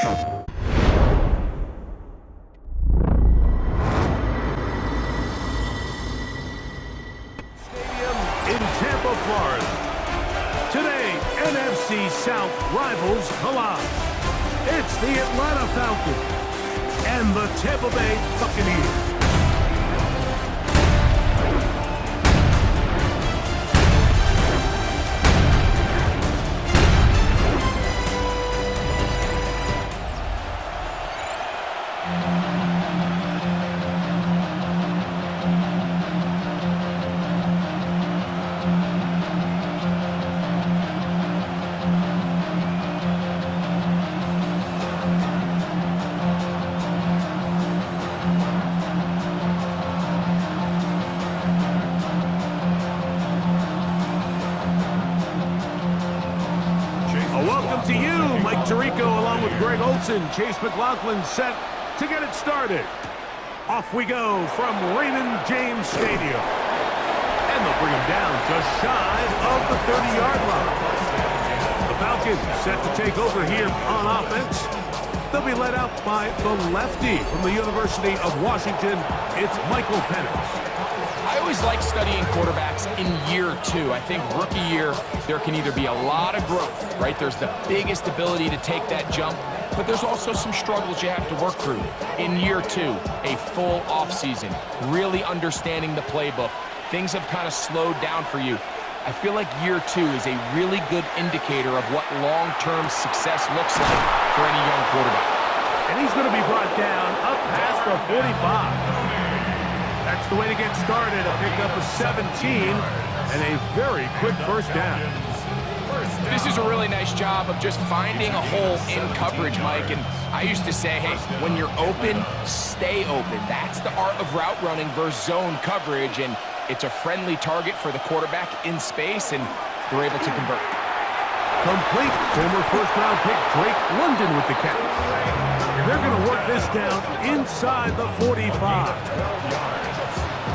In Tampa, Florida. Today, NFC South rivals collide. It's the Atlanta Falcons and the Tampa Bay Buccaneers. Welcome to you, Mike Tirico, along with Greg Olson. Chase McLaughlin set to get it started. Off we go from Raymond James Stadium. And they'll bring him down just shy of the 30-yard line. The Falcons set to take over here on offense. They'll be led out by the lefty from the University of Washington. It's Michael Penix. I always like studying quarterbacks in year two. I think rookie year, there can either be a lot of growth, right? There's the biggest ability to take that jump, but there's also some struggles you have to work through. In year two, a full offseason, really understanding the playbook. Things have kind of slowed down for you. I feel like year two is a really good indicator of what long-term success looks like for any young quarterback. And he's going to be brought down up past the 45. That's the way to get started. A pickup of 17 and a very quick first down. This is a really nice job of just finding a hole in coverage, Mike. And I used to say, hey, when you're open, stay open. That's the art of route running versus zone coverage. And it's a friendly target for the quarterback in space, and they're able to convert. Complete. Former first-round pick Drake London with the catch. And they're going to work this down inside the 45.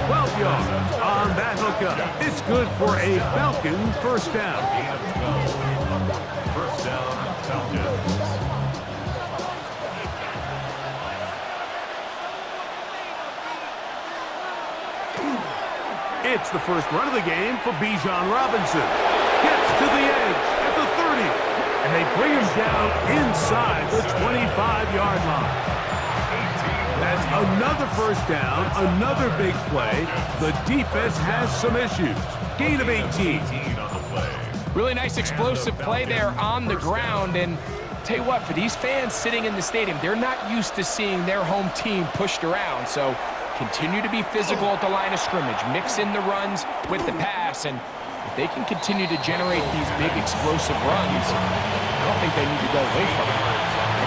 12 yards on that hookup. It's good for a Falcon first down. First down, Falcons. It's the first run of the game for Bijan Robinson. Gets to the edge at the 30. And they bring him down inside the 25-yard line. That's another first down, another big play. The defense has some issues. Gain of 18. Really nice explosive play there on the ground. And tell you what, for these fans sitting in the stadium, they're not used to seeing their home team pushed around. So continue to be physical at the line of scrimmage. Mix in the runs with the pass. And if they can continue to generate these big explosive runs, I don't think they need to go away from it.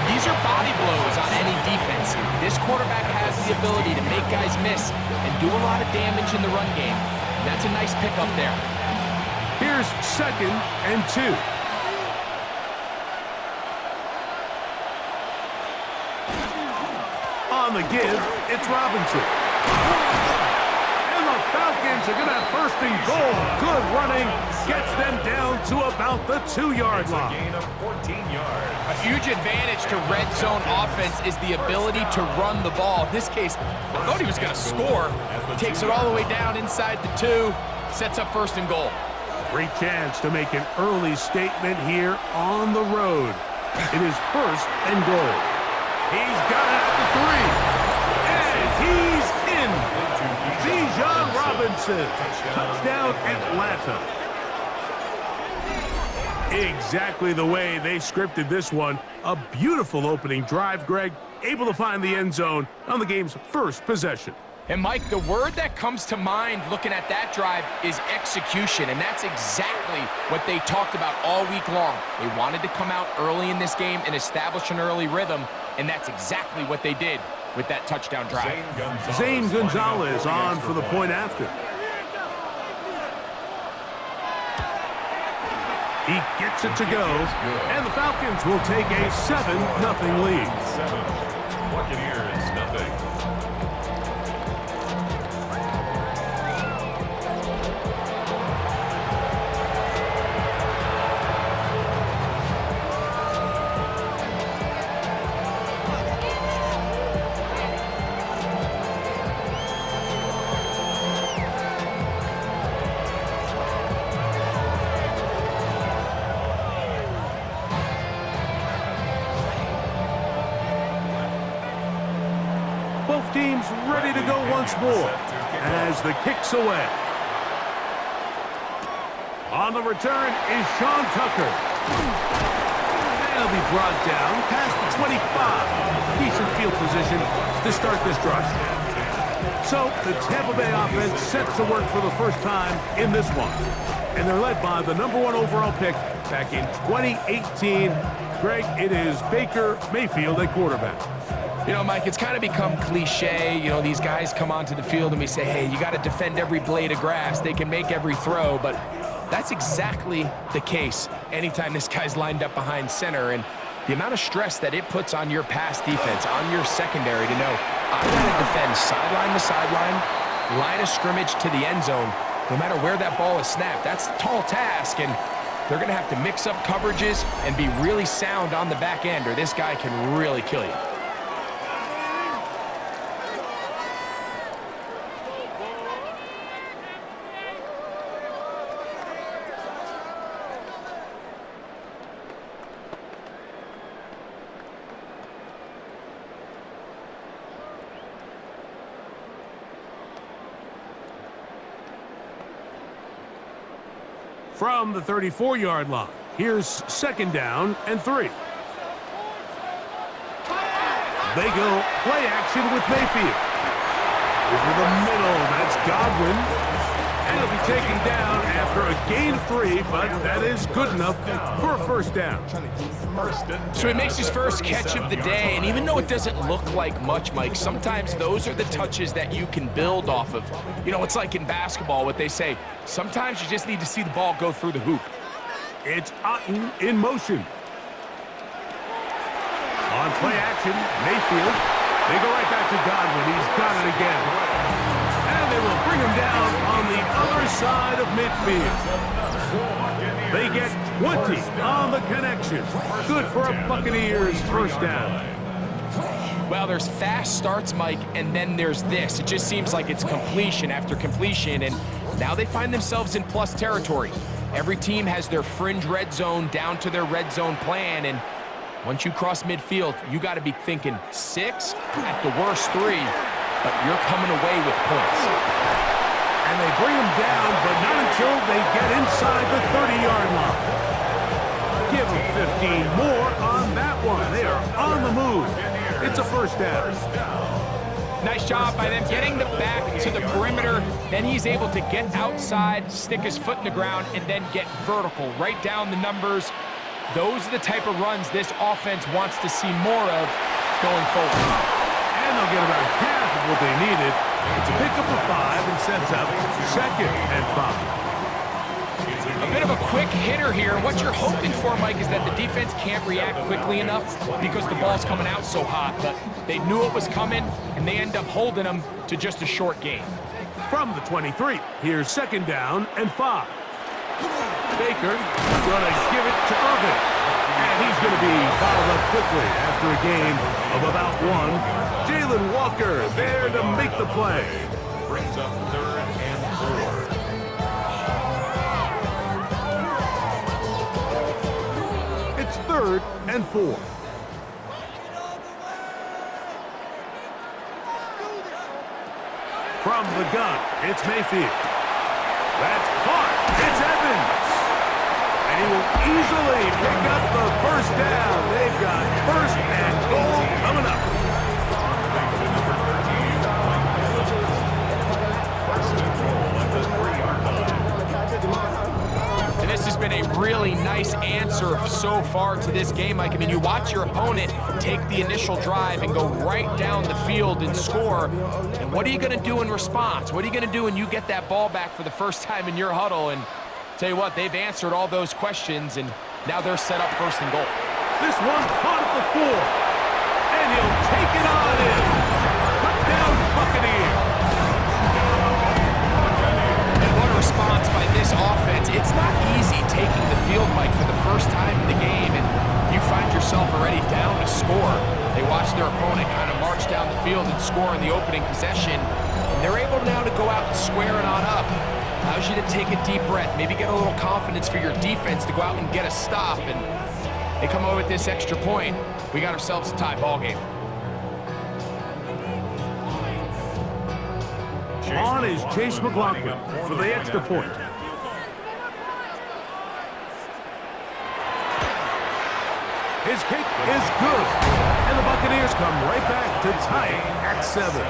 These are body blows on any defense. This quarterback has the ability to make guys miss and do a lot of damage in the run game. And that's a nice pickup there. Here's 2nd and 2. On the give, it's Robinson. And the Falcons are going to have first and goal. Good running. Gets them down to about the 2-yard line. Gain of 14 yards. A huge advantage to red zone offense is the ability to run the ball. In this case, I thought he was going to score. Takes it all the way down inside the 2. Sets up first and goal. Great chance to make an early statement here on the road. It is first and goal. He's got it at the 3. And he's in. Bijan Robinson. Touchdown Atlanta. Exactly the way they scripted this one. A beautiful opening drive, Greg. Able to find the end zone on the game's first possession. And, Mike, the word that comes to mind looking at that drive is execution, and that's exactly what they talked about all week long. They wanted to come out early in this game and establish an early rhythm, and that's exactly what they did with that touchdown drive. Zane Gonzalez on for the point after. He gets it to go, and the Falcons will take a 7-0 lead. Buccaneers, nothing. team's ready to go once more as the kick's away. On the return is Sean Tucker. He'll be brought down past the 25. Decent field position to start this drive. So the Tampa Bay offense set to work for the first time in this one. And they're led by the #1 overall pick back in 2018. Greg, it is Baker Mayfield at quarterback. You know, Mike, it's kind of become cliche. You know, these guys come onto the field and we say, hey, you got to defend every blade of grass. They can make every throw, but that's exactly the case anytime this guy's lined up behind center. And the amount of stress that it puts on your pass defense, on your secondary to know, I've got to defend sideline to sideline, line of scrimmage to the end zone, no matter where that ball is snapped. That's a tall task, and they're going to have to mix up coverages and be really sound on the back end, or this guy can really kill you. From the 34-yard line, here's 2nd down and 3. They go play action with Mayfield. Over the middle, that's Godwin. And he'll be taken down after a gain of 3, but that is good enough for a 1st down. So he makes his first catch of the day, and even though it doesn't look like much, Mike, sometimes those are the touches that you can build off of. You know, it's like in basketball, what they say, sometimes you just need to see the ball go through the hoop. It's Otten in motion. On play action, Mayfield. They go right back to Godwin. He's got it again. And they will bring him down on the other side of midfield. They get 20 on the connection. Good for a Buccaneers 1st down. Well, there's fast starts, Mike, and then there's this. It just seems like it's completion after completion, and now they find themselves in plus territory. Every team has their fringe red zone down to their red zone plan, and once you cross midfield, you got to be thinking 6, at the worst 3, but you're coming away with points. And they bring him down, but not until they get inside the 30-yard line. Give them 15 more on that one. They are on the move. It's a 1st down. Nice job by them getting the back to the perimeter. Then he's able to get outside, stick his foot in the ground, and then get vertical. Right down the numbers. Those are the type of runs this offense wants to see more of going forward. And they'll get about half of what they needed. It's a pickup of 5 and sets up 2nd and 5. A bit of a quick hitter here. What you're hoping for, Mike, is that the defense can't react quickly enough because the ball's coming out so hot. But they knew it was coming, and they end up holding them to just a short gain. From the 23, here's 2nd down and 5. Baker going to give it to Irvin. And he's going to be fouled up quickly after a gain of about 1. Jalen Walker there to make the play. Brings up 3rd and 4. It's 3rd and 4. From the gun, it's Mayfield. That's caught. It's Evans. And he will easily pick up the 1st down. They've got 1st and goal coming up. And this has been a really nice answer so far to this game, Mike. I mean, you watch your opponent take the initial drive and go right down the field and score. And what are you going to do in response? What are you going to do when you get that ball back for the first time in your huddle? And tell you what, they've answered all those questions, and now they're set up 1st and goal. This one caught at the 4. And he'll take it on in. Touchdown, Buccaneers. And what a response by this offense. It's not easy taking the field, Mike, for the first time in the game, and you find yourself already down to score. They watch their opponent kind of march down the field and score in the opening possession, and they're able now to go out and square it on up. Allows you to take a deep breath, maybe get a little confidence for your defense to go out and get a stop, and they come away with this extra point. We got ourselves a tie ball game. On is Chase McLaughlin for the extra point. His kick is good. And the Buccaneers come right back to tie it at 7.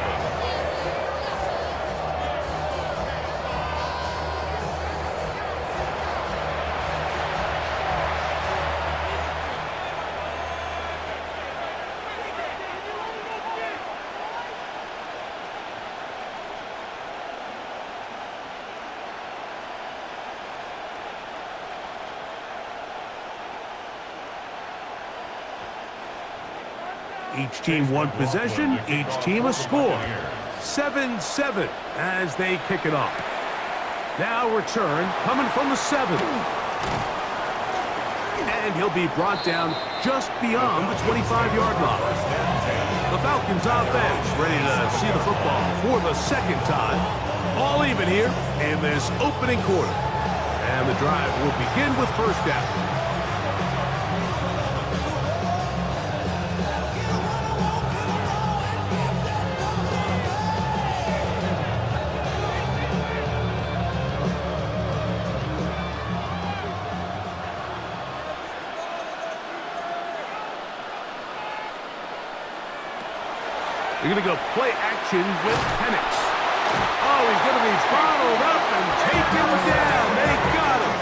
Each team one possession, each team a score. 7-7 as they kick it off. Now return coming from the 7. And he'll be brought down just beyond the 25-yard line. The Falcons offense ready to see the football for the second time. All even here in this opening quarter. And the drive will begin with first down. They're going to go play action with Penix. Oh, he's going to be bottled up and taken down. They got him.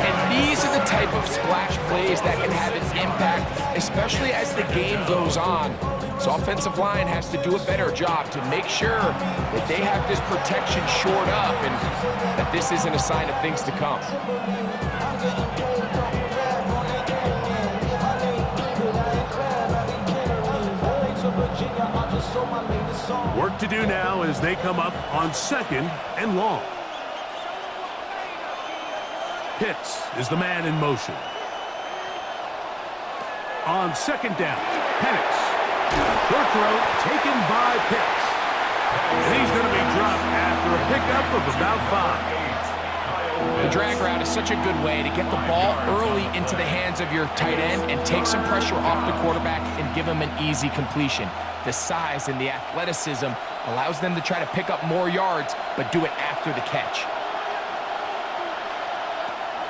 And these are the type of splash plays that can have an impact, especially as the game goes on. So offensive line has to do a better job to make sure that they have this protection shored up and that this isn't a sign of things to come. Work to do now as they come up on 2nd and long. Pitts is the man in motion. On 2nd down, Penix. Short throw taken by Pitts. And he's going to be dropped after a pickup of about 5. The drag route is such a good way to get the ball early into the hands of your tight end and take some pressure off the quarterback and give him an easy completion. The size and the athleticism allows them to try to pick up more yards, but do it after the catch.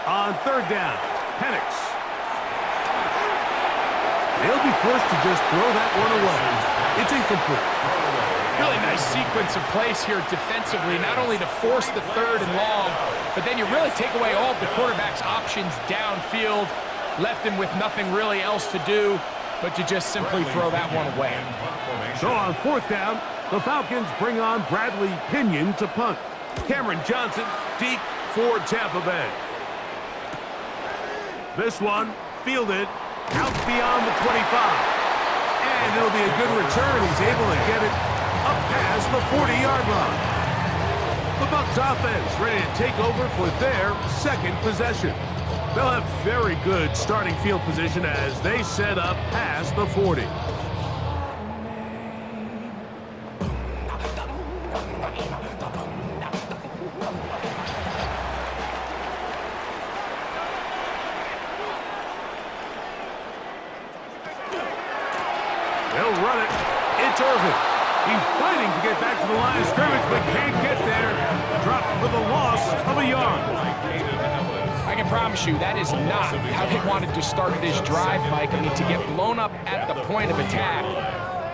On 3rd down, Penix. They'll be forced to just throw that one away. It's incomplete. Really nice sequence of plays here defensively, not only to force the 3rd and long, but then you really take away all of the quarterback's options downfield, left him with nothing really else to do but to just simply throw that one away. So on 4th down, the Falcons bring on Bradley Pinion to punt. Cameron Johnson deep for Tampa Bay. This one fielded out beyond the 25. And it'll be a good return. He's able to get it up past the 40-yard line. The Bucs offense ready to take over for their 2nd possession. They'll have very good starting field position as they set up past the 40. They'll run it. It's Irvin. He's fighting to get back to the line of scrimmage, but can't get there. Dropped for the loss of a yard. I can promise you that is not how they wanted to start this drive, Mike. I mean, to get blown up at the point of attack,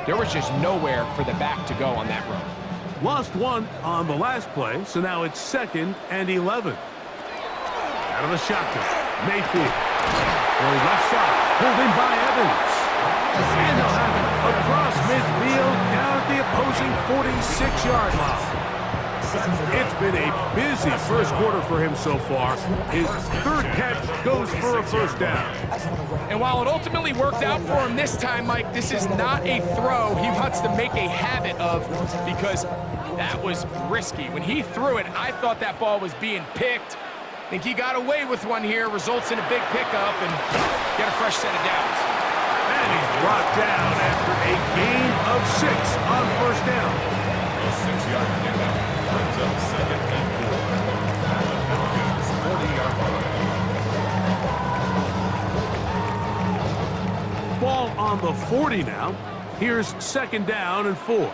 there was just nowhere for the back to go on that run. Lost one on the last play, so now it's 2nd and 11. Out of the shotgun, Mayfield. For left side, pulled in by Evans. And they'll have it across midfield, down at the opposing 46-yard line. It's been a busy first quarter for him so far. His 3rd catch goes for a first down. And while it ultimately worked out for him this time, Mike, this is not a throw he wants to make a habit of because that was risky. When he threw it, I thought that ball was being picked. I think he got away with one here, results in a big pickup and get a fresh set of downs. And he's brought down after a gain of 6 on first down. A 6-yard pickup brings up 2nd and 4. Falcons 40-yard line. Ball on the 40 now. Here's 2nd down and 4.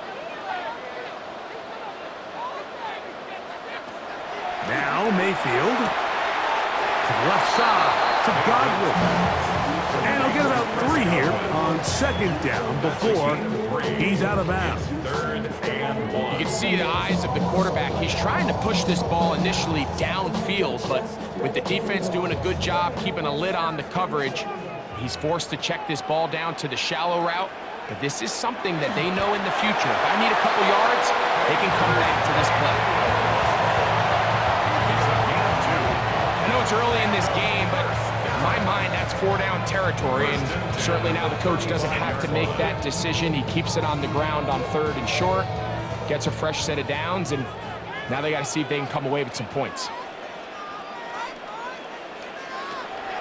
Now Mayfield to the left side to Godwin. And he'll get about 3 here on second down before he's out of bounds. You can see the eyes of the quarterback. He's trying to push this ball initially downfield, but with the defense doing a good job keeping a lid on the coverage, he's forced to check this ball down to the shallow route. But this is something that they know in the future. If I need a couple yards, they can come back to this play. I know it's early in this game, but in my mind, that's 4-down territory, and certainly now the coach doesn't have to make that decision. He keeps it on the ground on 3rd and short, gets a fresh set of downs, and now they got to see if they can come away with some points.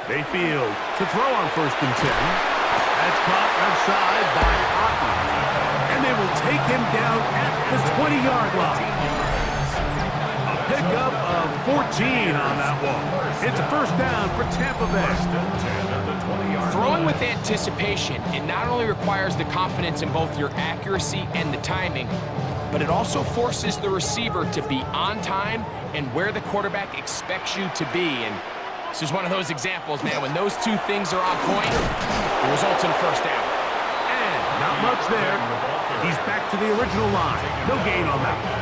Mayfield to throw on 1st and 10. That's caught outside by Otten. And they will take him down at the 20-yard line. A pickup of 14 on that one. It's a 1st down for Tampa Bay. Throwing with anticipation, it not only requires the confidence in both your accuracy and the timing, but it also forces the receiver to be on time and where the quarterback expects you to be. And this is one of those examples, man. When those two things are on point, it results in a 1st down. And not much there. He's back to the original line. No gain on that one.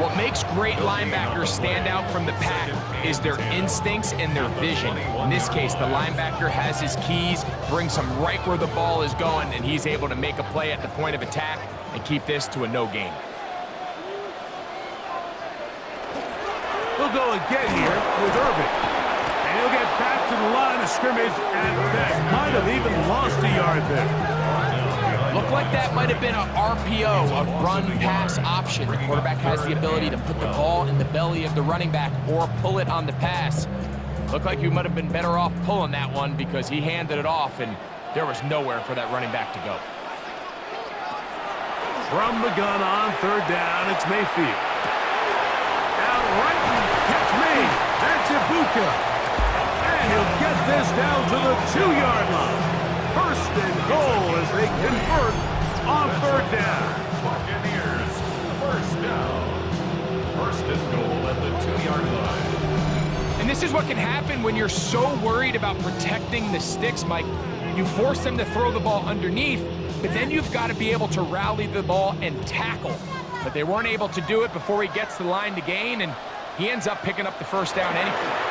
What makes great linebackers stand out from the pack is their instincts and their vision. In this case, the linebacker has his keys, brings him right where the ball is going, and he's able to make a play at the point of attack and keep this to a no gain. We'll go again here with Irving. And he'll get back to the line of scrimmage at best. Might have even lost a yard there. Looked like that might have been an RPO, a run-pass option. The quarterback has the ability to put the ball in the belly of the running back or pull it on the pass. Looked like you might have been better off pulling that one because he handed it off, and there was nowhere for that running back to go. From the gun on 3rd down, it's Mayfield. Out right and catch me. That's Ibuka. And he'll get this down to the 2-yard line. 1st and goal as they convert on 3rd down. Buccaneers, 1st down. 1st and goal at the 2-yard line. And this is what can happen when you're so worried about protecting the sticks, Mike. You force them to throw the ball underneath, but then you've got to be able to rally the ball and tackle. But they weren't able to do it before he gets the line to gain, and he ends up picking up the 1st down anyway.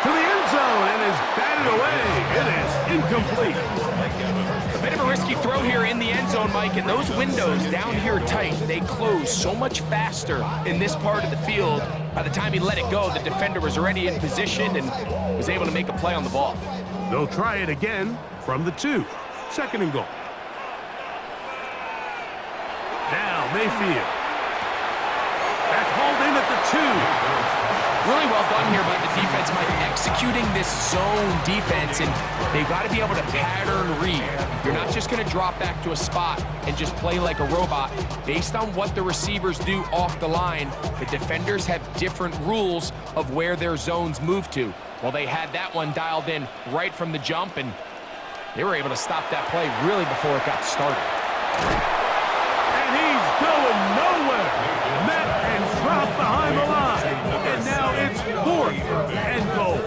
To the end zone and is batted away. It is incomplete. A bit of a risky throw here in the end zone, Mike, and those windows down here tight, they close so much faster in this part of the field. By the time he let it go, the defender was already in position and was able to make a play on the ball. They'll try it again from the 2. 2nd and goal. Now Mayfield. That's hauled in at the 2. Really well done here by the defense, Mike, executing this zone defense, and they've got to be able to pattern read. You're not just going to drop back to a spot and just play like a robot. Based on what the receivers do off the line, the defenders have different rules of where their zones move to. Well, they had that one dialed in right from the jump, and they were able to stop that play really before it got started. And he's going nowhere. Met and dropped behind the line. And now it's 4th and goal.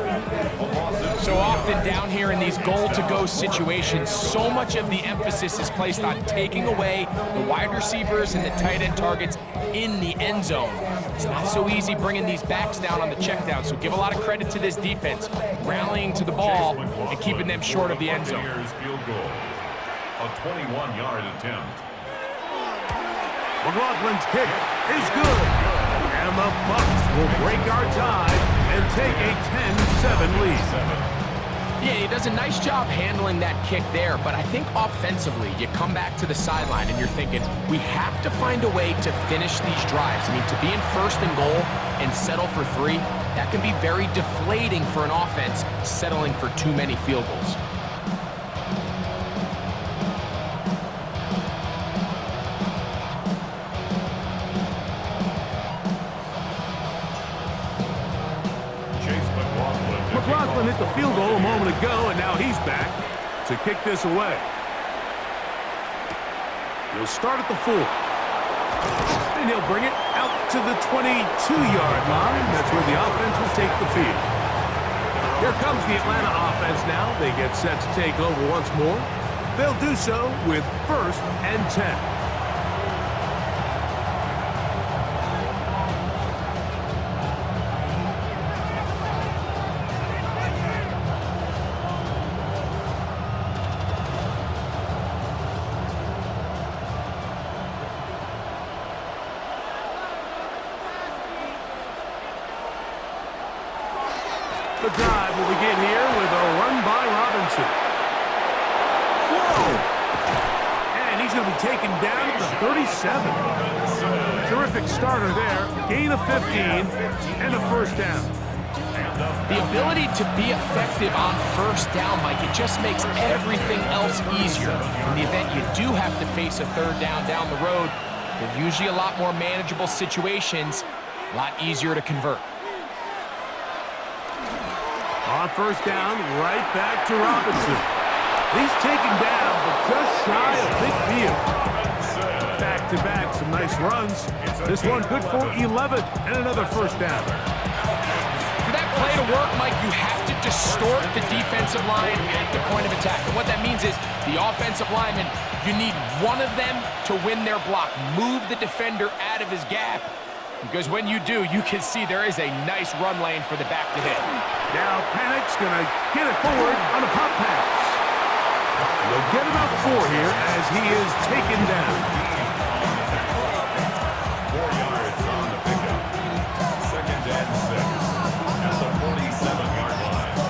So often down here in these goal-to-go situations, so much of the emphasis is placed on taking away the wide receivers and the tight end targets in the end zone. It's not so easy bringing these backs down on the check down, so give a lot of credit to this defense, rallying to the ball and keeping them short of the end zone. Field goal, a 21-yard attempt. McLaughlin's kick is good. And the Bucs will break our tie and take a 10-7 lead. Yeah, he does a nice job handling that kick there, but I think offensively, you come back to the sideline and you're thinking, we have to find a way to finish these drives. I mean, to be in 1st and goal and settle for 3, that can be very deflating for an offense settling for too many field goals. McLaughlin hit the field goal a moment ago, and now he's back to kick this away. He'll start at the 4. And he'll bring it out to the 22-yard line. That's where the offense will take the field. Here comes the Atlanta offense now. They get set to take over once more. They'll do so with 1st and 10. The drive will begin here with a run by Robinson. Whoa! And he's going to be taken down at the 37. Terrific starter there. Gain of 15 and a 1st down. The ability to be effective on 1st down, Mike, it just makes everything else easier. In the event you do have to face a 3rd down the road, they're usually a lot more manageable situations, a lot easier to convert. On 1st down, right back to Robinson. He's taken down, but just shy of midfield. Back-to-back, some nice runs. This one good for 11 and another 1st down. For that play to work, Mike, you have to distort the defensive line at the point of attack. And what that means is the offensive lineman, you need one of them to win their block. Move the defender out of his gap. Because when you do, you can see there is a nice run lane for the back to hit. Now Panic's going to get it forward on a pop pass. And they'll get about 4 here as he is taken down. 4 yards on the pickup. 2nd and 6 at the 47-yard line.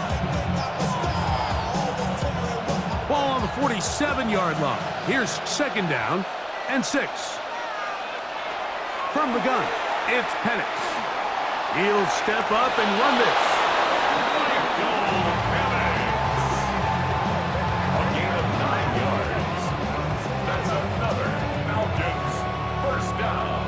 Ball on the 47-yard line. Here's 2nd down and 6. From the gun, it's Penix. He'll step up and run this. A gain of 9 yards. That's another Falcons 1st down.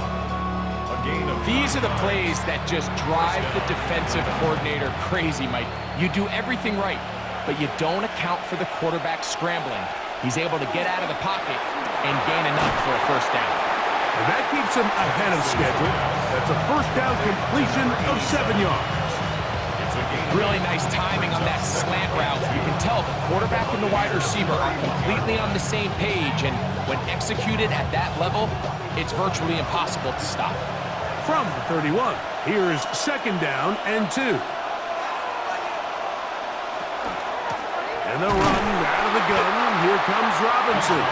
A gain of These are the plays that just drive the defensive coordinator crazy, Mike. You do everything right, but you don't account for the quarterback scrambling. He's able to get out of the pocket and gain enough for a 1st down. And that keeps him ahead of schedule. That's a 1st down completion of 7 yards. Really nice timing on that slant route. You can tell the quarterback and the wide receiver are completely on the same page, and when executed at that level, it's virtually impossible to stop. From the 31, here's 2nd down and 2. And the run out of the gun. Here comes Robinson.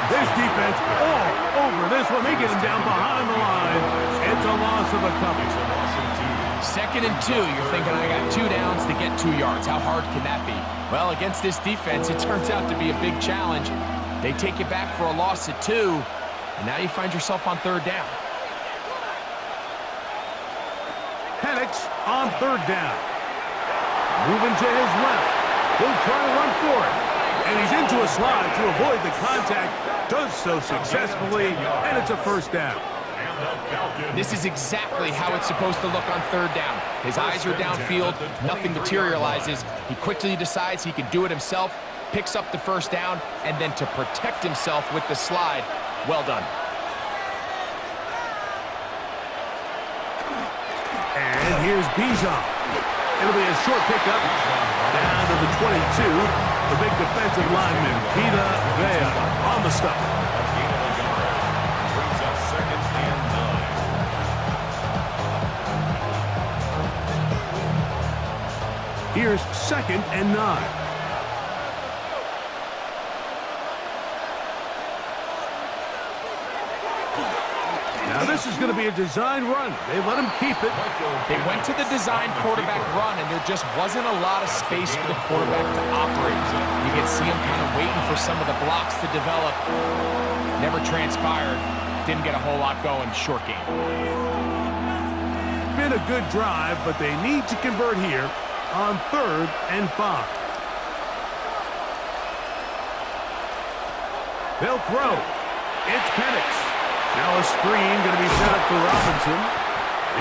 This defense all over this one. They get him down behind the line. It's a loss of a couple. 2nd and 2. You're thinking, I got 2 downs to get 2 yards. How hard can that be? Well, against this defense, it turns out to be a big challenge. They take you back for a loss at 2, and now you find yourself on 3rd down. Penix on 3rd down. Moving to his left. He'll try to run for it. And he's into a slide to avoid the contact. Does so successfully, and it's a 1st down. This is exactly how it's supposed to look on 3rd down. His eyes are downfield, nothing materializes. He quickly decides he can do it himself, picks up the 1st down, and then to protect himself with the slide, well done. And here's Bijan. It'll be a short pickup down to the 22. The big defensive lineman, Vita Vea, on the stop. Brings up 2nd and 9. Here's 2nd and 9. Now this is going to be a design run. They let him keep it. They went to the design quarterback run, and there just wasn't a lot of space for the quarterback to operate. You could see him kind of waiting for some of the blocks to develop. Never transpired. Didn't get a whole lot going. Short game. Been a good drive, but they need to convert here on 3rd and 5. They'll throw. It's Penix. Now a screen going to be set up for Robinson.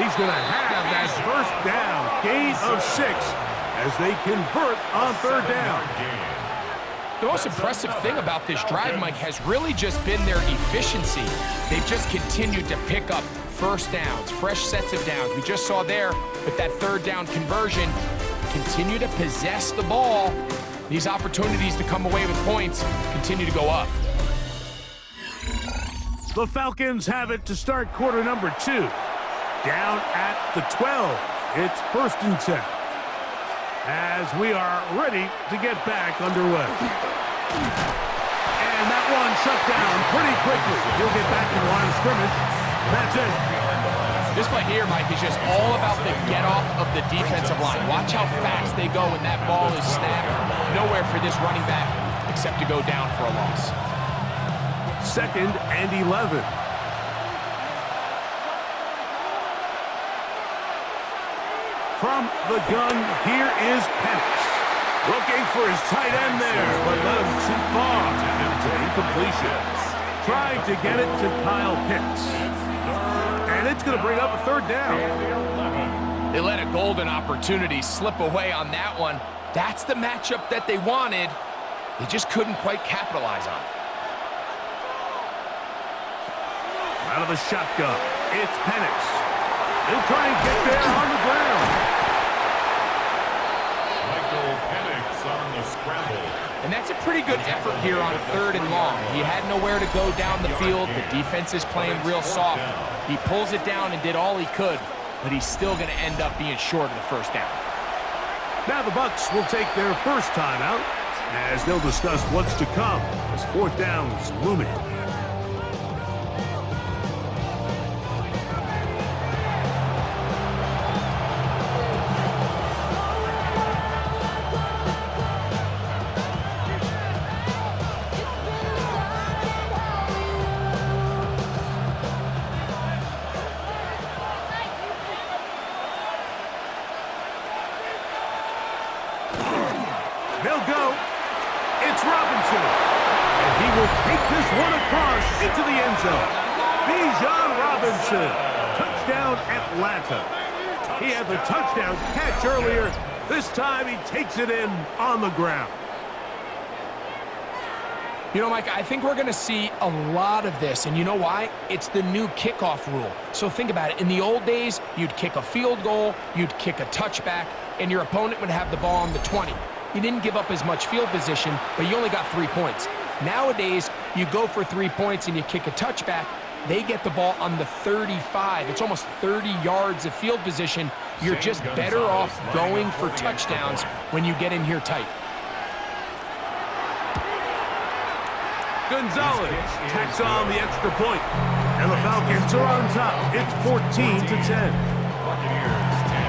He's going to have that 1st down, gain of 6 as they convert on 3rd down. The most impressive thing about this drive, Mike, has really just been their efficiency. They've just continued to pick up first downs, fresh sets of downs. We just saw there with that third down conversion, continue to possess the ball. These opportunities to come away with points continue to go up. The Falcons have it to start quarter number 2. Down at the 12. It's 1st and 10. As we are ready to get back underway. And that one shut down pretty quickly. He'll get back to the line of scrimmage. That's it. This play here, Mike, is just all about the get-off of the defensive line. Watch how fast they go when that ball is snapped. Nowhere for this running back except to go down for a loss. 2nd and 11. From the gun, here is Penix. Looking for his tight end there, but led him too far into incompletion. Trying to get it to Kyle Pitts. And it's going to bring up a 3rd down. They let a golden opportunity slip away on that one. That's the matchup that they wanted. They just couldn't quite capitalize on it. Out of the shotgun, it's Penix. He'll try and get there on the ground. On the scramble. And that's a pretty good effort here on 3rd and long. He had nowhere to go down the field. The defense is playing real soft. He pulls it down and did all he could, but he's still going to end up being short of the 1st down. Now the Bucs will take their first timeout as they'll discuss what's to come as 4th down is looming. They'll go. It's Robinson. And he will take this one across into the end zone. Bijan Robinson. Touchdown, Atlanta. He had the touchdown catch earlier. This time he takes it in on the ground. You know, Mike, I think we're going to see a lot of this, and you know why? It's the new kickoff rule. So think about it. In the old days, you'd kick a field goal, you'd kick a touchback, and your opponent would have the ball on the 20. You didn't give up as much field position, but you only got 3 points. Nowadays, you go for 3 points and you kick a touchback, they get the ball on the 35. It's almost 30 yards of field position. You're just better off going for touchdowns when you get in here tight. Gonzalez tacks on the extra point, and the Falcons are on top. It's 14-10. Buccaneers 10.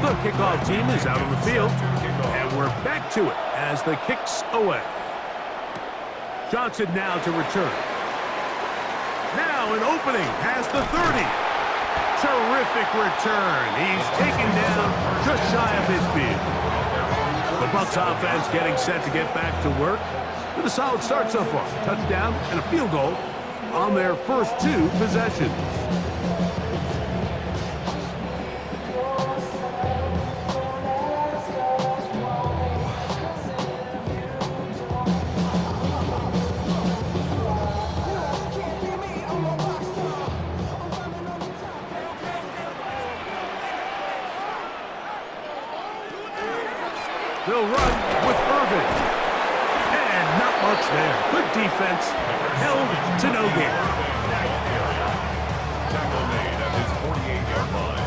The kickoff team is out on the field, and we're back to it as the kick's away. Johnson now to return. Now an opening past the 30. Terrific return. He's taken down just shy of midfield. The Bucs offense getting set to get back to work with a solid start so far. Touchdown and a field goal on their first 2 possessions. They'll run with Irvin. And not much there. Good defense. Held to no gain. Tackle made at his 48-yard line.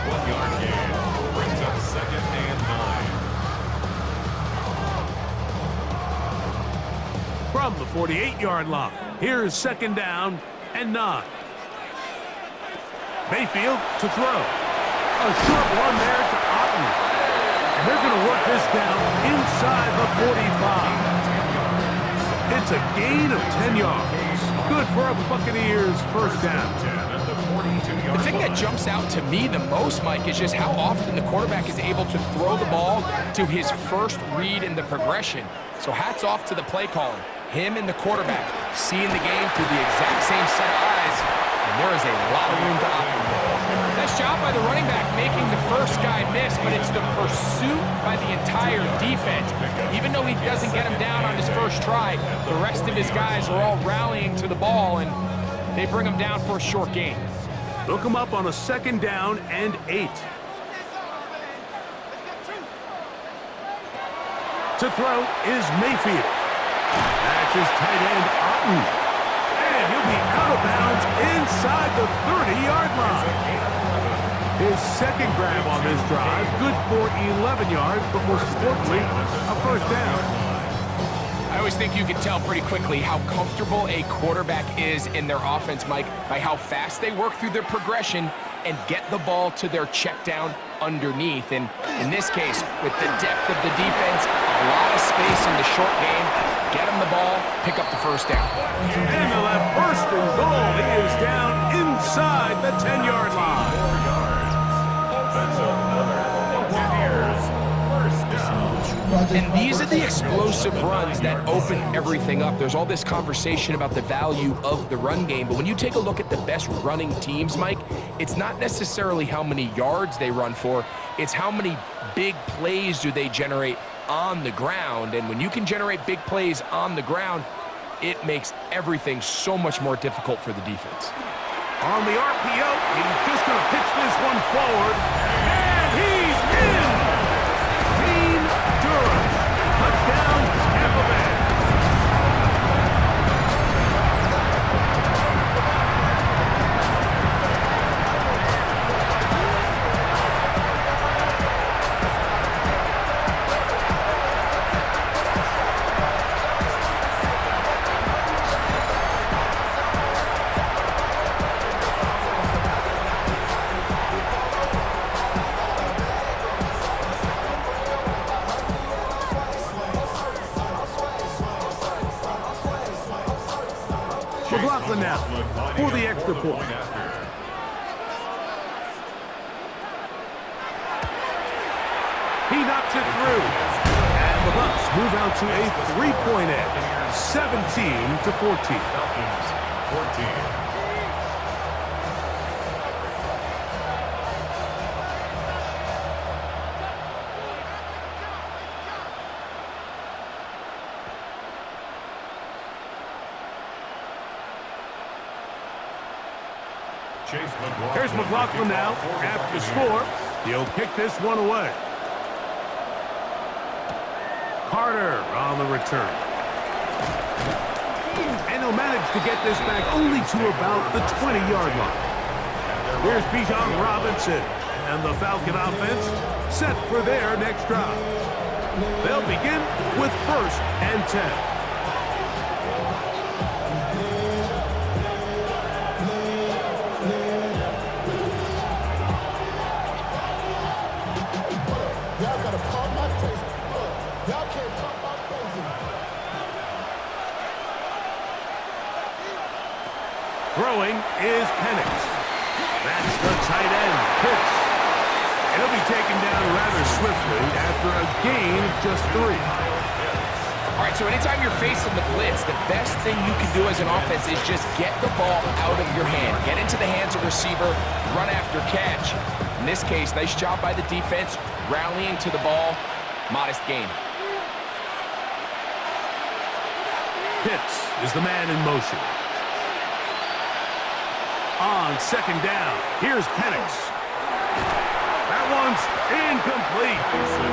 1-yard gain brings up 2nd and 9. From the 48-yard line, here's 2nd down and 9. Mayfield to throw. A short one there to Otten. And they're going to work this down inside the 45. It's a gain of 10 yards. Good for a Buccaneers first down. The thing that jumps out to me the most, Mike, is just how often the quarterback is able to throw the ball to his first read in the progression. So hats off to the play caller. Him and the quarterback seeing the game through the exact same set of eyes, and there is a lot of room to operate. Nice job by the running back making the first guy miss, but it's the pursuit by the entire defense. Even though he doesn't get him down on his first try, the rest of his guys are all rallying to the ball, and they bring him down for a short gain. Look him up on a 2nd down and 8. To throw is Mayfield. That's his tight end, Otten. And he'll be out of bounds inside the 30-yard line. His 2nd grab on this drive, good for 11 yards, but most importantly, a first down. I always think you can tell pretty quickly how comfortable a quarterback is in their offense, Mike, by how fast they work through their progression and get the ball to their check down underneath. And in this case, with the depth of the defense, a lot of space in the short game, get him the ball, pick up the first down. And the left first and goal. He is down inside the 10-yard line. That's another Buccaneers first down. And these are the explosive runs that open everything up. There's all this conversation about the value of the run game, but when you take a look at the best running teams, Mike, it's not necessarily how many yards they run for, it's how many big plays do they generate on the ground. And when you can generate big plays on the ground, it makes everything so much more difficult for the defense. On the RPO, he's just going to pitch this one forward, and he's in! Dean Durham, touchdown, Tampa Bay. McLaughlin now for the extra point. He knocks it through. And the Bucs move out to a 3-point edge, 17-14. Falcons 14. Here's McLaughlin now after the score. He'll kick this one away. Carter on the return. And he'll manage to get this back only to about the 20-yard line. Here's Bijan Robinson and the Falcon offense set for their next drive. They'll begin with 1st and 10. Throwing is Penix. That's the tight end, Pitts. He'll be taken down rather swiftly after a gain of just 3. All right, so anytime you're facing the blitz, the best thing you can do as an offense is just get the ball out of your hand. Get into the hands of receiver, run after catch. In this case, nice job by the defense, rallying to the ball, modest gain. Pitts is the man in motion. On 2nd down, here's Penix. That one's incomplete.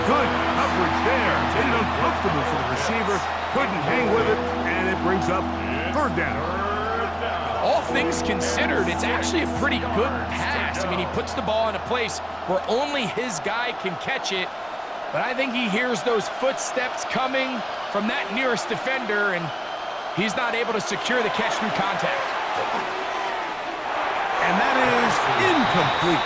Good coverage there. Made it uncomfortable for the receiver. Couldn't hang with it, and it brings up 3rd down. All things considered, it's actually a pretty good pass. I mean, he puts the ball in a place where only his guy can catch it, but I think he hears those footsteps coming from that nearest defender, and he's not able to secure the catch through contact. And that is incomplete.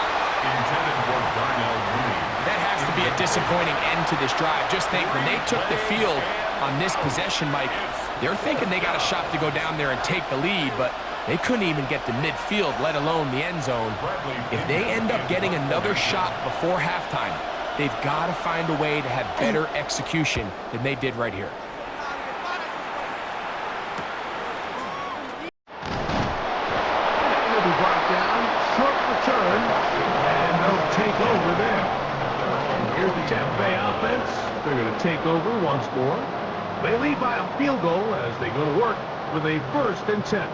That has to be a disappointing end to this drive. Just think, when they took the field on this possession, Mike, they're thinking they got a shot to go down there and take the lead, but They couldn't even get to midfield, let alone the end zone. If they end up getting another shot before halftime, they've got to find a way to have better execution than they did right here. He'll be brought down, short return, and they'll take over there. Here's the Tampa Bay offense. They're going to take over once more. They lead by a field goal as they go to work with a 1st and 10.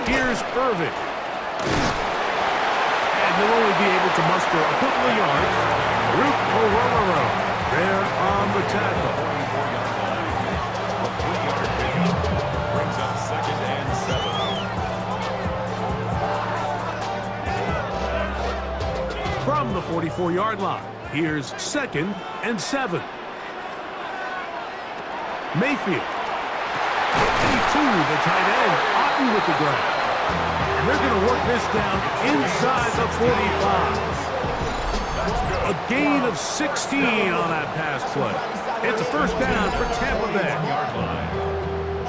Here's Irving. And he'll only be able to muster a couple of yards. Root Ororo there on the tackle. A 3-yard pickup brings up 2nd and 7. From the 44-yard line, here's 2nd and 7. Mayfield. To the tight end, Otten with the grab. And they're going to work this down inside the 45. A gain of 16 on that pass play. It's a 1st down for Tampa Bay.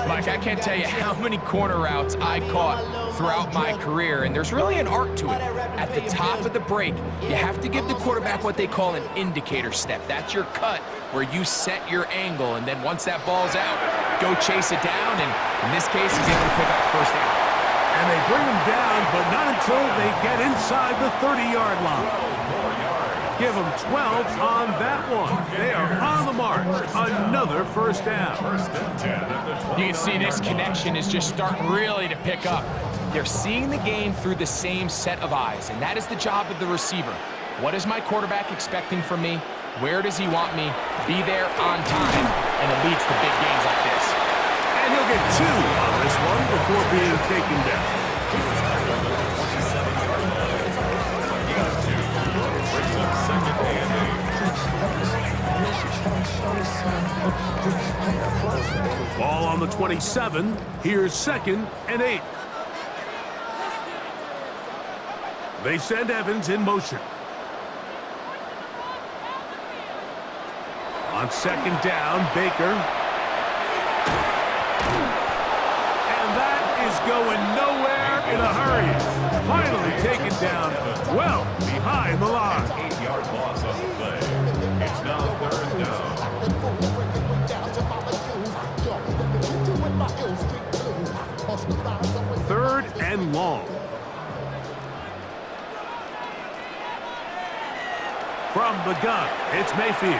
Mike, I can't tell you how many corner routes I caught throughout my career, and there's really an art to it. At the top of the break, you have to give the quarterback what they call an indicator step. That's your cut where you set your angle, and then once that ball's out, go chase it down, and in this case, he's able to pick up 1st down. And they bring him down, but not until they get inside the 30-yard line. Give them 12 on that one. They are on the march. Another 1st down. You can see this connection is just starting really to pick up. They're seeing the game through the same set of eyes, and that is the job of the receiver. What is my quarterback expecting from me? Where does he want me? Be there on time, and it leads to big games like this. And he'll get 2 on this one before being taken down. Ball on the 27. Here's 2nd and 8. They send Evans in motion. On 2nd down, Baker. And that is going nowhere in a hurry. Finally taken down well behind the line. 8-yard loss on the play. It's now 3rd down. 3rd and long. From the gun, it's Mayfield. A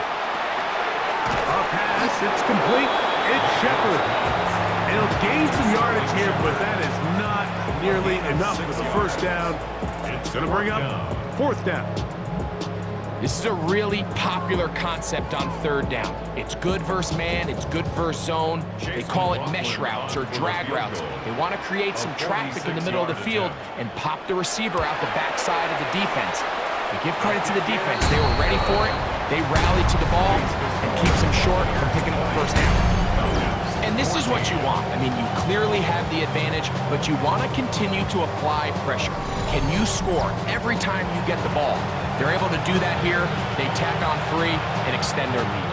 pass, it's complete. It's Shepard. It'll gain some yardage here, but that is not nearly enough for the 1st down. It's going to bring up 4th down. This is a really popular concept on 3rd down. It's good versus man, it's good versus zone. They call it mesh routes or drag routes. They want to create some traffic in the middle of the field and pop the receiver out the backside of the defense. They give credit to the defense. They were ready for it. They rallied to the ball and keeps them short from picking up the 1st down. And this is what you want. I mean, you clearly have the advantage, but you want to continue to apply pressure. Can you score every time you get the ball? They're able to do that here. They tack on 3 and extend their lead.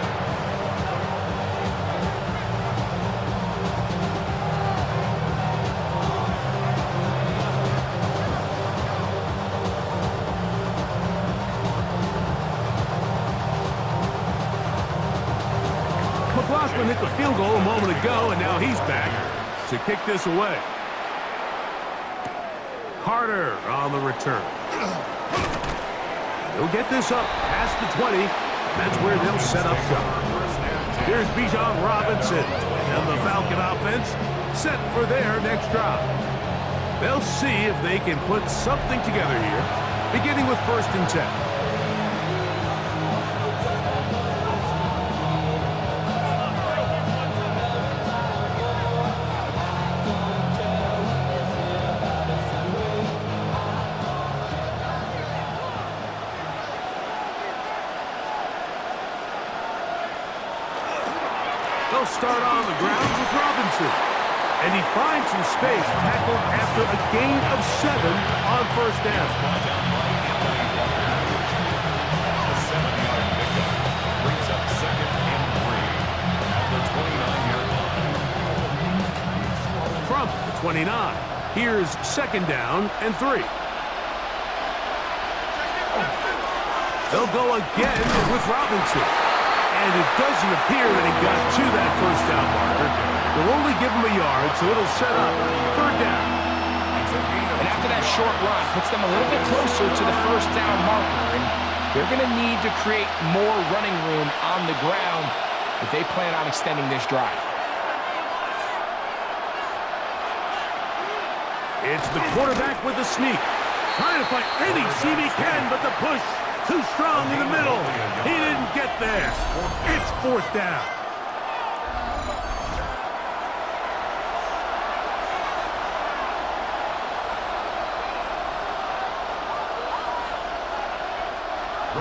McLaughlin hit the field goal a moment ago, and now he's back to kick this away. Carter on the return. He'll get this up past the 20, and that's where they'll set up shop. Here's Bijan Robinson, and the Falcon offense set for their next drive. They'll see if they can put something together here, beginning with 1st and 10. They'll start on the ground with Robinson. And he finds some space, tackled after a gain of 7 on first down. A 7-yard pickup brings up 2nd and 3 at the 29-yard line. From the 29, here's 2nd down and 3. They'll go again with Robinson. And it doesn't appear that he got to that first down marker. They'll only give him a yard, so it'll set up 3rd down. And after that short run, puts them a little bit closer to the first down marker. And they're going to need to create more running room on the ground if they plan on extending this drive. It's the quarterback with the sneak. Trying to find any seam he can, but the push too strong in the middle. He didn't get there. It's 4th down.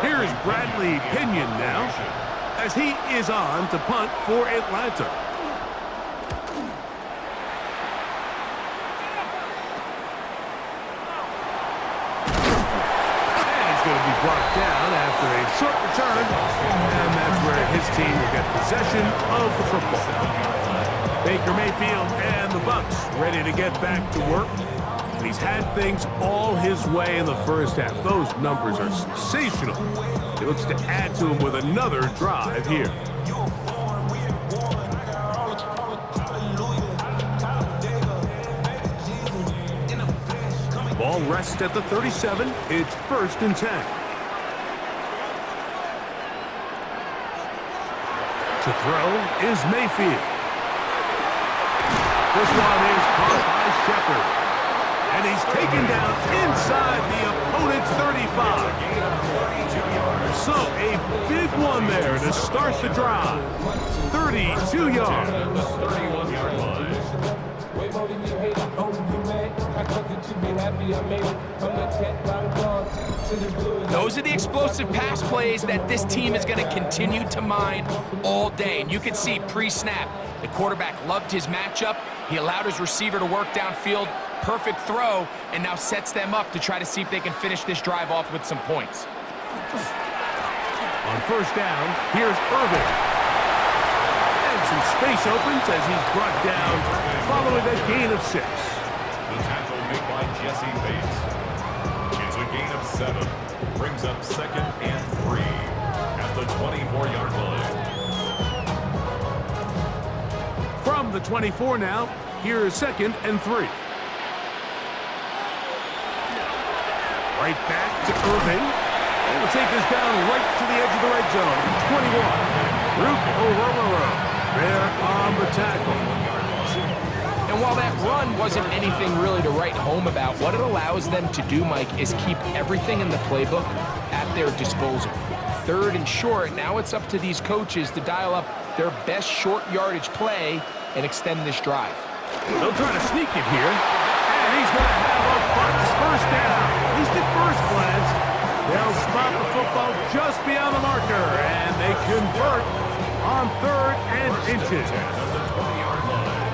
Here's Bradley Pinion now, as he is on to punt for Atlanta. Brought down after a short return, and that's where his team will get possession of the football. Baker Mayfield and the Bucs ready to get back to work. And he's had things all his way in the first half. Those numbers are sensational. He looks to add to them with another drive here. Ball rests at the 37. It's 1st and 10. To throw is Mayfield. This one is caught by Shepard. And he's taken down inside the opponent's 35. So a big one there to start the drive. 32 yards. 31-yard line. Those are the explosive pass plays that this team is going to continue to mine all day. And you can see pre-snap, the quarterback loved his matchup. He allowed his receiver to work downfield. Perfect throw, and now sets them up to try to see if they can finish this drive off with some points. On first down, here's Irving. And some space opens as he's brought down following a gain of 6. The tackle made by Jesse Bates. It's a gain of 7. Brings up 2nd and 3 at the 24-yard line. From the 24 now, here is 2nd and 3. Right back to Irving. And we'll take this down right to the edge of the red zone. 21. Luke Oromoro there on the tackle. And while that run wasn't anything really to write home about, what it allows them to do, Mike, is keep everything in the playbook at their disposal. 3rd and short, now it's up to these coaches to dial up their best short yardage play and extend this drive. They'll try to sneak it here. And he's going to have a Bucs first down. At least at first glance, they'll spot the football just beyond the marker, and they convert on 3rd and inches.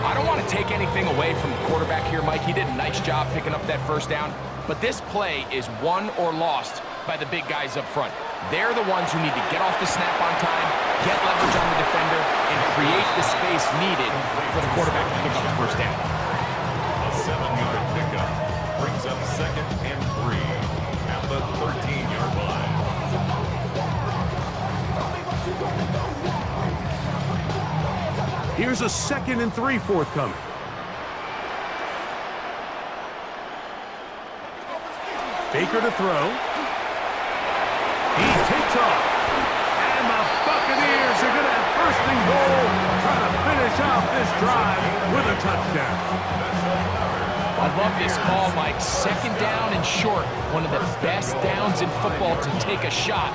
I don't want to take anything away from the quarterback here, Mike. He did a nice job picking up that first down, but this play is won or lost by the big guys up front. They're the ones who need to get off the snap on time, get leverage on the defender, and create the space needed for the quarterback to pick up the first down. A 7-yard pickup brings up 2nd and 3 at the 13-yard line. Here's a 2nd and 3 forthcoming. Baker to throw. He takes off. And the Buccaneers are going to have 1st and goal, trying to finish off this drive with a touchdown. I love this call, Mike. 2nd down and short. One of the best downs in football to take a shot.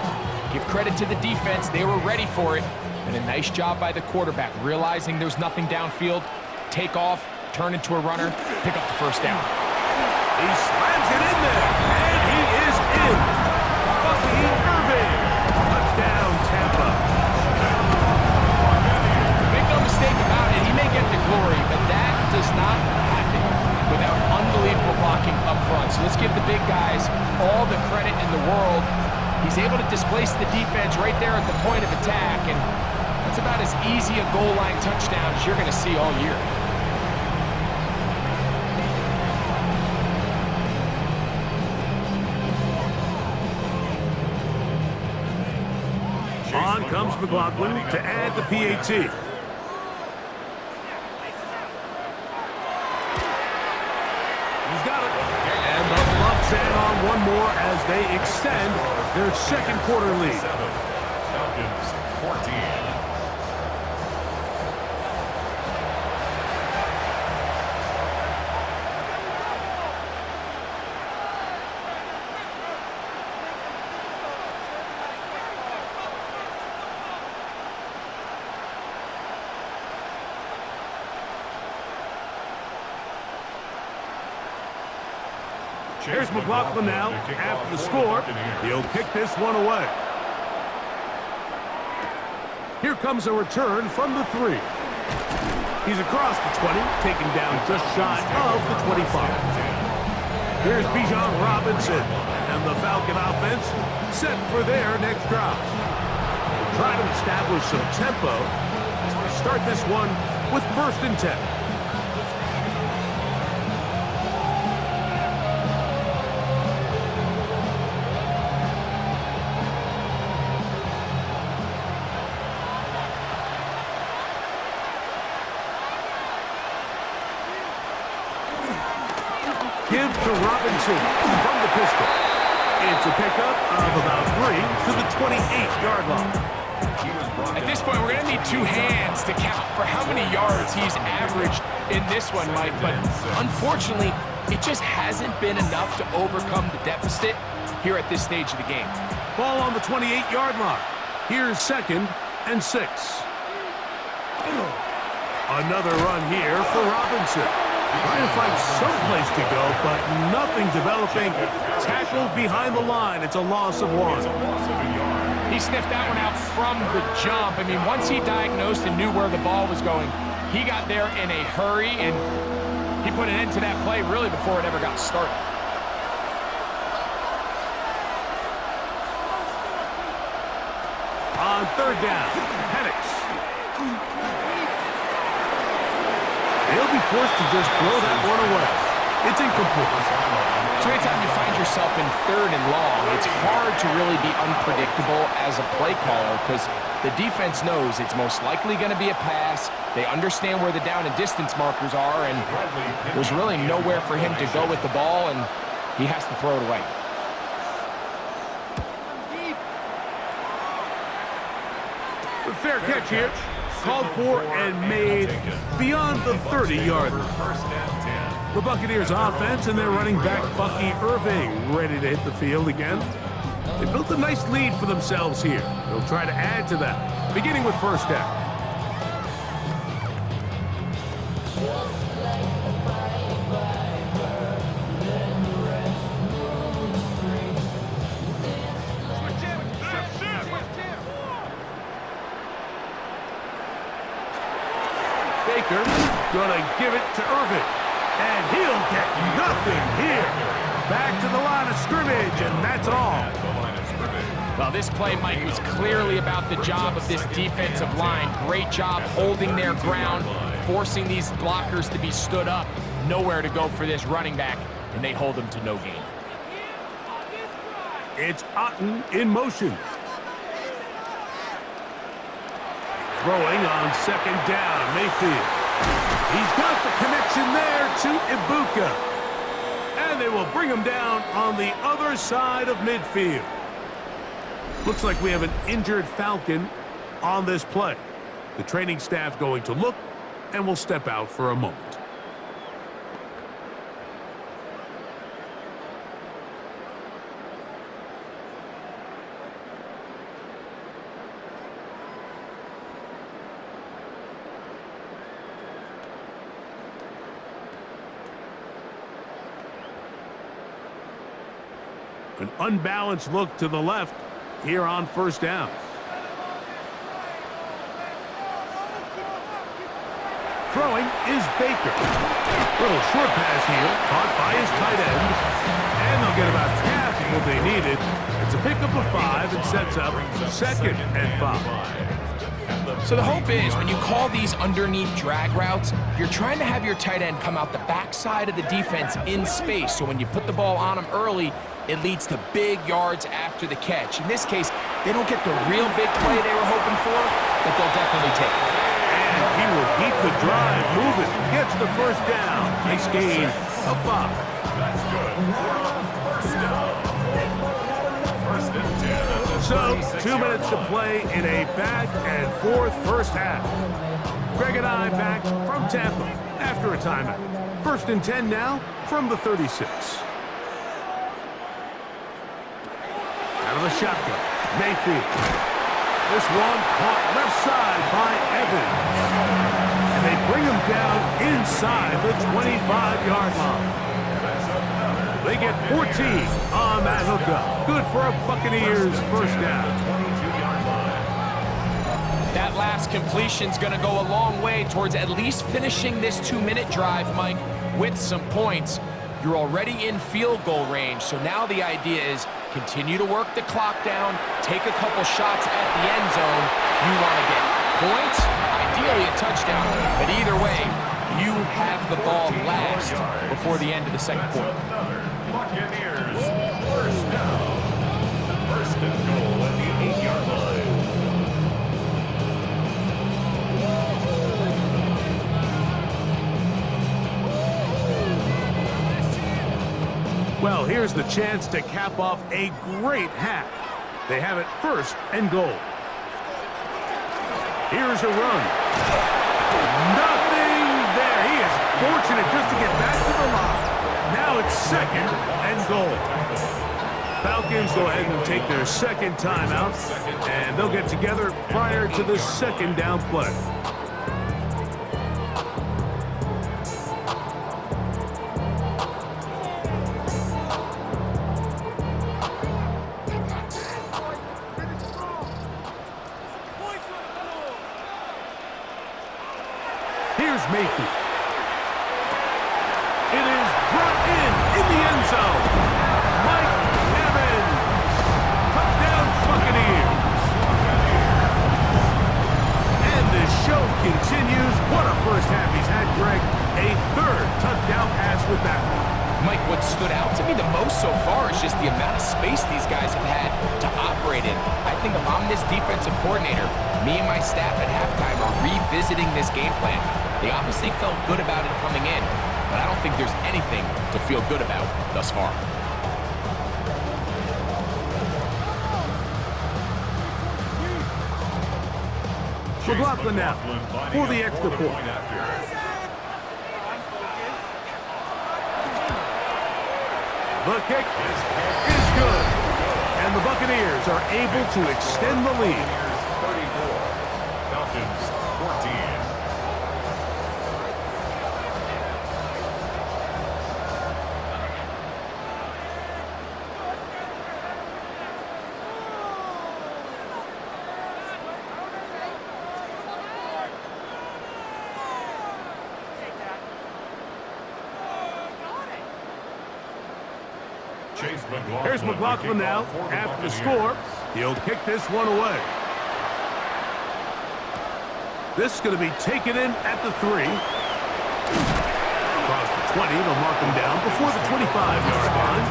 Give credit to the defense. They were ready for it. And a nice job by the quarterback, realizing there's nothing downfield. Take off, turn into a runner, pick up the first down. He slams it in there, and he is in. Bucky Irving, touchdown Tampa. Make no mistake, He's able to displace the defense right there at the point of attack, and that's about as easy a goal line touchdown as you're going to see all year. On comes McLaughlin to add the PAT. He's got it. And the Bucs add on one more as they extend their second quarter lead. Falcons 14. Here's McLaughlin now. After the score, he'll kick this one away. Here comes a return from the 3. He's across the 20, taken down just shy of the 25. Here's Bijan Robinson, and the Falcon offense set for their next drive. They'll try to establish some tempo as they start this one with 1st and 10. Give to Robinson from the pistol. It's a pickup of about 3 to the 28-yard line. At this point, we're going to need 2 hands to count for how many yards he's averaged in this one, Mike. But unfortunately, it just hasn't been enough to overcome the deficit here at this stage of the game. Ball on the 28-yard line. Here's 2nd and 6. Another run here for Robinson. Trying to find some place to go, but nothing developing. Tackled behind the line. It's a loss of 1. He sniffed that one out from the jump. I mean, once he diagnosed and knew where the ball was going, he got there in a hurry, and he put an end to that play really before it ever got started. On 3rd down, Penix. They'll be forced to just throw that one away. It's incomplete. So anytime you find yourself in 3rd and long, it's hard to really be unpredictable as a play caller because the defense knows it's most likely going to be a pass. They understand where the down and distance markers are, and there's really nowhere for him to go with the ball, and he has to throw it away. A fair catch here. Called for and made beyond the 30-yard line. The Buccaneers offense and their running back Bucky Irving ready to hit the field again. They built a nice lead for themselves here. They'll try to add to that, beginning with 1st down. Baker gonna give it to Irving, and he'll get nothing here. Back to the line of scrimmage, and that's all. Well, this play, Mike, was clearly about the job of this defensive line. Great job holding their ground, forcing these blockers to be stood up. Nowhere to go for this running back, and they hold him to no gain. It's Otten in motion. Throwing on 2nd down, Mayfield. He's got the connection there to Ibuka. And they will bring him down on the other side of midfield. Looks like we have an injured Falcon on this play. The training staff going to look and will step out for a moment. An unbalanced look to the left here on 1st down. Throwing is Baker. Little short pass here, caught by his tight end. And they'll get about half what they needed. It's a pickup of 5 and sets up 2nd and 5. So the hope is when you call these underneath drag routes, you're trying to have your tight end come out the backside of the defense in space. So when you put the ball on him early, it leads to big yards after the catch. In this case, they don't get the real big play they were hoping for, but they'll definitely take it. And he will keep the drive moving. Gets the first down. Nice gain of 5. That's good. We're on first down. First and 10. So, 2 minutes to play in a back-and-forth first half. Greg and I back from Tampa after a timeout. First and 10 now from the 36. Out of the shotgun, Mayfield. This one caught left side by Evans. And they bring him down inside the 25-yard line. They get 14 on that hookup. Good for a Buccaneers first down. That last completion's going to go a long way towards at least finishing this 2-minute drive, Mike, with some points. You're already in field goal range, so now the idea is continue to work the clock down, take a couple shots at the end zone. You want to get points, ideally a touchdown, but either way, you have the ball last before the end of the second quarter. Buccaneers, first down. First and goal at the 8-yard line. Well, here's the chance to cap off a great half. They have it first and goal. Here's a run. Nothing there. He is fortunate just to get back to the line. Now it's second and goal. Falcons go ahead and take their second timeout, and they'll get together prior to the second down play. Here's Mayfield. It is brought in the end zone. Mike Evans. Touchdown Buccaneers. And the show continues. What a first half he's had, Greg. A third touchdown pass with that one. Mike, what stood out to me the most so far is just the amount of space these guys have had to operate in. I think if I'm this defensive coordinator, me and my staff at halftime are revisiting this game plan. They obviously felt good about it coming in, but I don't think there's anything to feel good about thus far. McLaughlin now for the extra point. The kick is good, and the Buccaneers are able to extend the lead. 34, Falcons 14. Here's McLaughlin now after the score. He'll kick this one away. This is going to be taken in at the 3. Across the 20, they'll mark him down before the 25-yard line.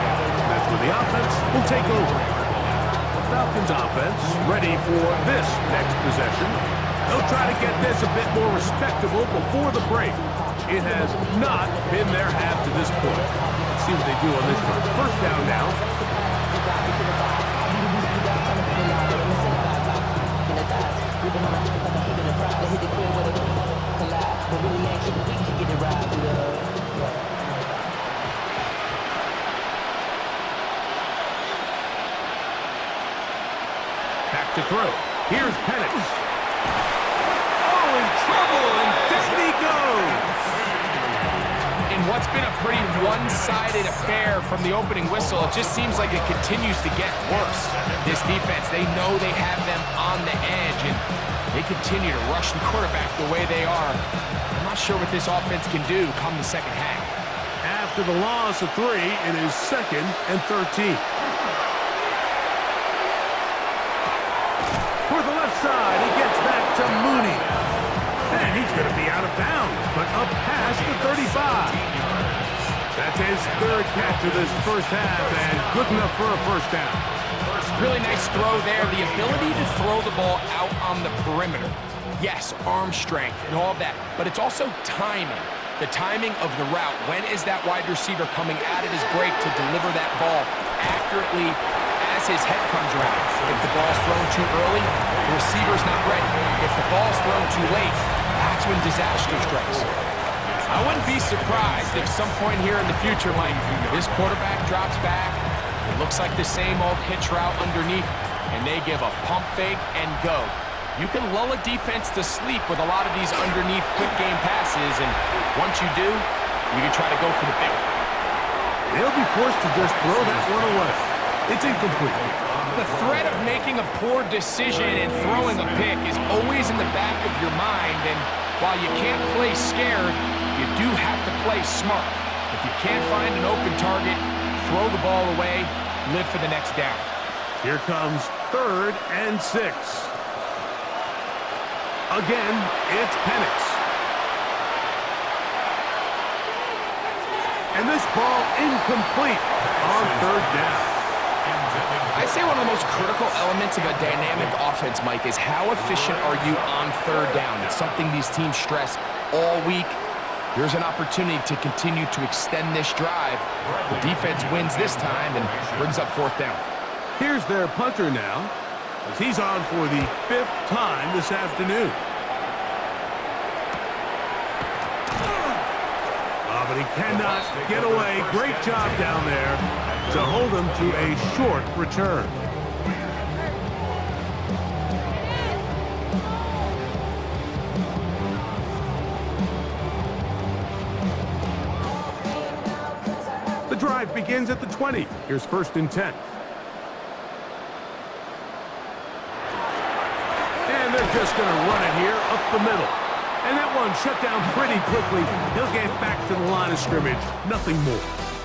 That's where the offense will take over. The Falcons offense ready for this next possession. They'll try to get this a bit more respectable before the break. It has not been their half to this point. Let's see what they do on this one. First down now. Back to throw. Here's Penix. Oh, in trouble, and down he goes. In what's been a pretty one-sided affair from the opening whistle, it just seems like it continues to get worse. This defense, they know they have them on the edge, and they continue to rush the quarterback the way they are. I'm not sure what this offense can do come the second half. After the loss of 3, it is 2nd and 13. to Mooney. And he's going to be out of bounds, but up past the 35. That's his third catch of this first half, and good enough for a first down. Really nice throw there. The ability to throw the ball out on the perimeter. Yes, arm strength and all that, but it's also timing. The timing of the route. When is that wide receiver coming out of his break to deliver that ball accurately as his head comes around? If the ball's thrown too early, the receiver's not ready. If the ball's thrown too late, that's when disaster strikes. I wouldn't be surprised if some point here in the future, Mike, this quarterback drops back. It looks like the same old hitch route underneath, and they give a pump fake and go. You can lull a defense to sleep with a lot of these underneath quick game passes, and once you do, you can try to go for the big one. They'll be forced to just throw that one away. It's incomplete. The threat of making a poor decision and throwing a pick is always in the back of your mind, and while you can't play scared, you do have to play smart. If you can't find an open target, throw the ball away, live for the next down. Here comes 3rd and 6. Again, it's Penix. And this ball incomplete on 3rd down. I'd say one of the most critical elements of a dynamic offense, Mike, is how efficient are you on 3rd down? It's something these teams stress all week. Here's an opportunity to continue to extend this drive. The defense wins this time and brings up 4th down. Here's their punter now, as he's on for the 5th time this afternoon. But he cannot get away. Great job down there to hold him to a short return. The drive begins at the 20. Here's 1st and 10. And they're just going to run it here up the middle. And that one shut down pretty quickly. He'll get back to the line of scrimmage. Nothing more.